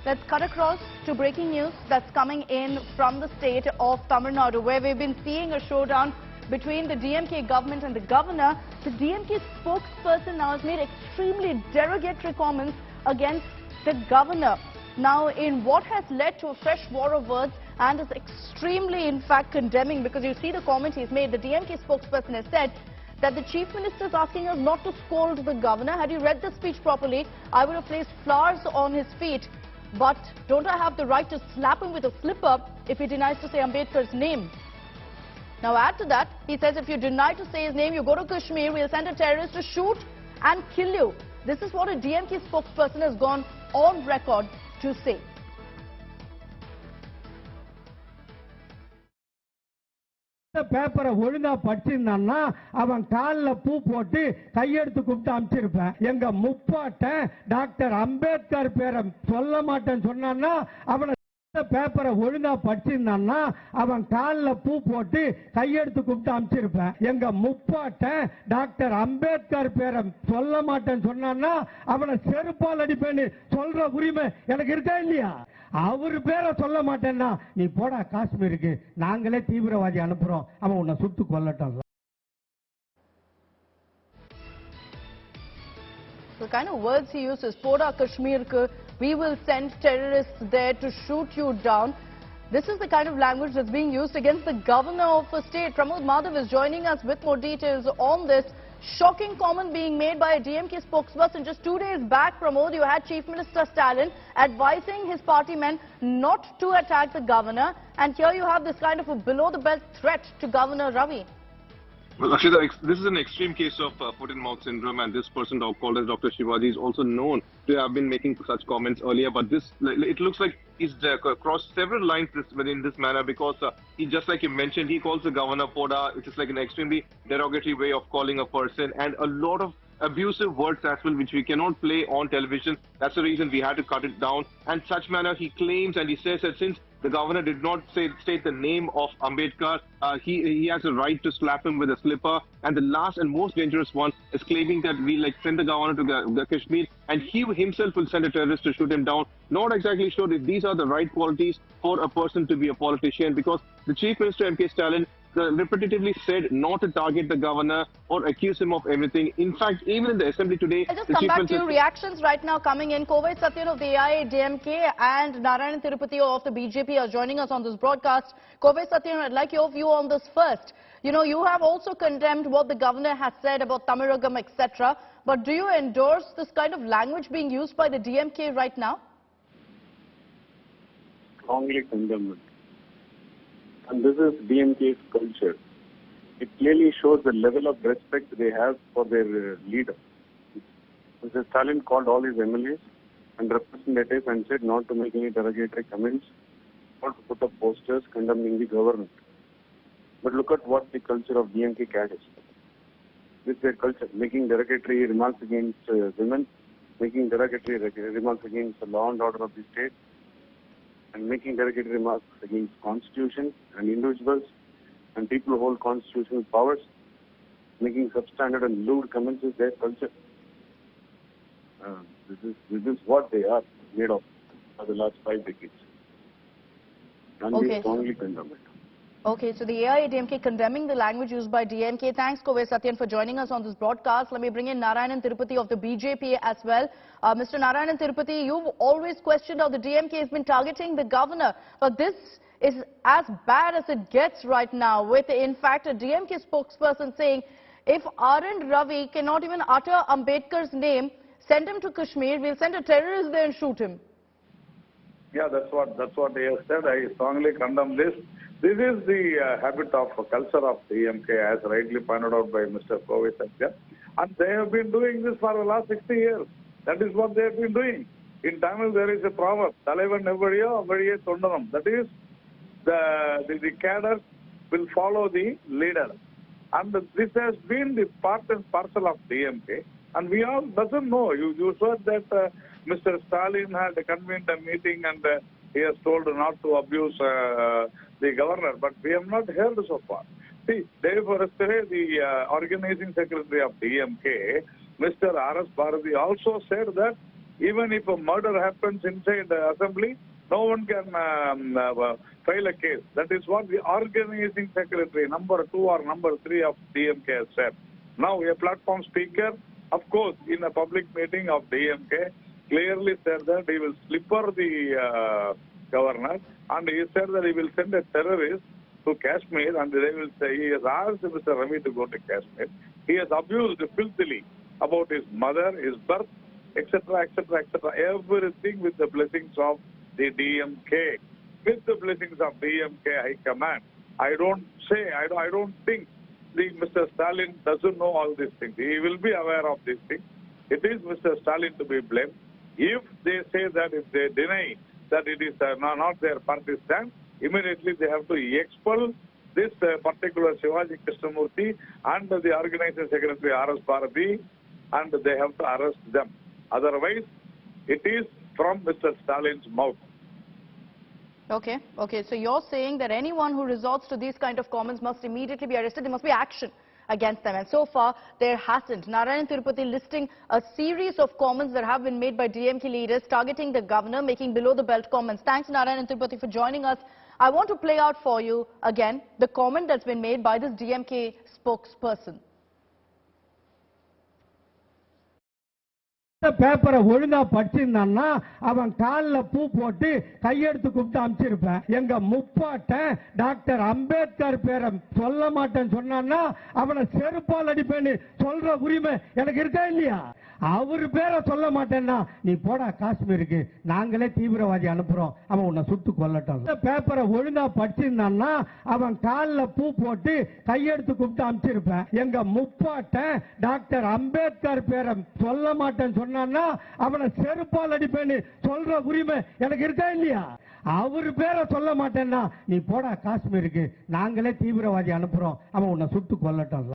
Let's cut across to breaking news that's coming in from the state of Tamil Nadu, where we've been seeing a showdown between the DMK government and the governor. The DMK spokesperson now has made extremely derogatory comments against the governor. Now, in what has led to a fresh war of words and is extremely, in fact, condemning, because you see the comment he's made. The DMK spokesperson has said that the chief minister is asking us not to scold the governor. Had you read the speech properly, I would have placed flowers on his feet. But don't I have the right to slap him with a slipper if he denies to say Ambedkar's name? Now add to that, he says if you deny to say his name, you go to Kashmir, we'll send a terrorist to shoot and kill you. This is what a DMK spokesperson has gone on record to say. பேப்பரை ஒழுங்கா படிச்சிருந்தான்னா அவன் கால்ல பூ போட்டு கையெடுத்து கூப்பிட்டு அனுப்பிச்சிருப்பேன். எங்க முப்பாட்ட doctor Ambedkar பேரை சொல்ல மாட்டேன்னு சொன்னான்னா அவனை பேப்பரை ஒழுங்கா படிச்சிருந்தான்னா அவன் கால்ல பூ போட்டு கையெடுத்து கூப்பிட்டு அனுப்பிச்சிருப்பேன். எங்க முப்பாட்ட டாக்டர் அம்பேத்கர் பேரை சொல்ல மாட்டேன்னு சொன்னான்னா அவனை செருப்பால் அடிப்பேன்னு சொல்ற உரிமை எனக்கு இருக்கா இல்லையா? அவர் பேரை சொல்ல மாட்டேன்னா நீ போடா காஷ்மீருக்கு, நாங்களே தீவிரவாதி அனுப்புறோம், அவன் உன்னை சுட்டு கொல்லட்டும். The kind of words he uses, poda Kashmir ko, we will send terrorists there to shoot you down. This is the kind of language that's being used against the governor of a state. Pramod Madhav is joining us with more details on this. Shocking comment being made by a DMK spokesperson. Just 2 days back, Pramod, you had Chief Minister Stalin advising his party men not to attack the governor. And here you have this kind of a below-the-belt threat to Governor Ravi. Well, actually, this is an extreme case of foot-and-mouth syndrome, and this person called as Dr. Shivaji is also known to have been making such comments earlier. But this, it looks like he's crossed several lines in this manner, because he, just like you mentioned, he calls the governor Poda, which is like an extremely derogatory way of calling a person, and a lot of abusive words as well, which we cannot play on television. That's the reason we had to cut it down. And such manner, he claims and he says that since the governor did not state the name of Ambedkar, he has a right to slap him with a slipper. And the last and most dangerous one is claiming that we send the governor to the Kashmir and he himself will send a terrorist to shoot him down. Not exactly sure if these are the right qualities for a person to be a politician, because the Chief Minister M.K. Stalin repetitively said not to target the governor or accuse him of everything. In fact, even in the assembly today, I'll just come back to your reactions right now coming in. Kovai Satyan of the AIADMK and Narayan Tirupati of the BJP are joining us on this broadcast. Kovai Satyan, I'd like your view on this first. You know, you have also condemned what the governor has said about Tamizhagam, etc. But do you endorse this kind of language being used by the DMK right now? Strongly condemn it. And this is DMK's culture. It clearly shows the level of respect they have for their leader. Mr. Stalin called all his MLAs and representatives and said not to make any derogatory comments, not to put up posters condemning the government. But look at what the culture of DMK carries. This is their culture, making derogatory remarks against women, making derogatory remarks against the law and order of the state, and making derogatory remarks against constitution and individuals and people who hold constitutional powers, making substandard and lewd comments is their culture. This is what they are made of for the last 5 decades. And we strongly condemn it. Okay, so the AIADMK condemning the language used by DMK. Thanks, Kovai Satyan, for joining us on this broadcast. Let me bring in Narayan Tirupati of the BJP as well. Mr. Narayan Tirupati, you've always questioned how the DMK has been targeting the governor. But this is as bad as it gets right now, with, in fact, a DMK spokesperson saying, if Ravi cannot even utter Ambedkar's name, send him to Kashmir, we'll send a terrorist there and shoot him. Yeah, that's what they have said. I strongly condemn this. This is the habit of culture of DMK, as rightly pointed out by Mr. Kovai Satyan. And they have been doing this for the last 60 years. That is what they have been doing. In Tamil, there is a proverb, Talaivan Nevadiyo, Avadiye Thondanam. That is, the cadre will follow the leader. And this has been the part and parcel of DMK. And we all doesn't know. You said that Mr. Stalin had convened a meeting and he has told not to abuse the governor, but we have not heard so far. See, day for yesterday, the organizing secretary of DMK, Mr. R.S. Bharati, also said that Even if a murder happens inside the assembly, no one can file a case. That is what the organizing secretary, number 2 or number 3 of DMK has said. Now, a platform speaker, of course, in a public meeting of DMK, clearly said that he will slipper the governor, and he said that he will send a terrorist to Kashmir, and they will say he has asked Mr. Ravi to go to Kashmir. He has abused filthily about his mother, his birth, etc., etc., etc. Everything with the blessings of the DMK, with the blessings of DMK High Command. I don't think Mr. Stalin doesn't know all these things. He will be aware of these things. It is Mr. Stalin to be blamed. If they say that, if they deny that it is not their party stand, immediately they have to expel this particular Shivaji Krishnamurthy and the organizing secretary R.S. Bharati, and they have to arrest them. Otherwise, it is from Mr. Stalin's mouth. Okay. So you're saying that anyone who resorts to these kind of comments must immediately be arrested. There must be action against them. And so far, there hasn't. Narayan Tirupati listing a series of comments that have been made by DMK leaders targeting the governor, making below-the-belt comments. Thanks, Narayan Tirupati, for joining us. I want to play out for you again the comment that's been made by this DMK spokesperson. பேப்பரை ஒழுங்கா படிச்சிருந்தான்னா அவன் காலில் பூ போட்டு கையெடுத்து கூப்பிட்டு அனுப்பிச்சிருப்பேன். எங்க முப்பாட்ட doctor Ambedkar பேரை சொல்ல மாட்டேன்னு சொன்னான்னா அவனை செருப்பால் அடிப்பேன்னு சொல்ற உரிமை எனக்கு இருக்கா இல்லையா? அவர் பேரை சொல்ல மாட்டேன்னா நீ போடா காஷ்மீருக்கு, நாங்களே தீவிரவாதி அனுப்புறோம், அவன் உன்னை சுட்டு கொல்லட்டும். பேப்பரை ஒழுங்கா படிச்சிருந்தான்னா அவன் காலில் பூ போட்டு கையெடுத்து கூப்பிட்டு அனுப்பிச்சிருப்பேன். எங்க முப்பாட்ட டாக்டர் அம்பேத்கர் பேரை சொல்ல மாட்டேன்னு சொன்னான்னா அவனை செருப்பால் அடிப்பேன்னு சொல்ற உரிமை எனக்கு இருக்கா இல்லையா? அவர் பேரை சொல்ல மாட்டேன்னா நீ போடா காஷ்மீருக்கு, நாங்களே தீவிரவாதி அனுப்புறோம், அவன் உன்னை சுட்டு கொல்லட்டும்.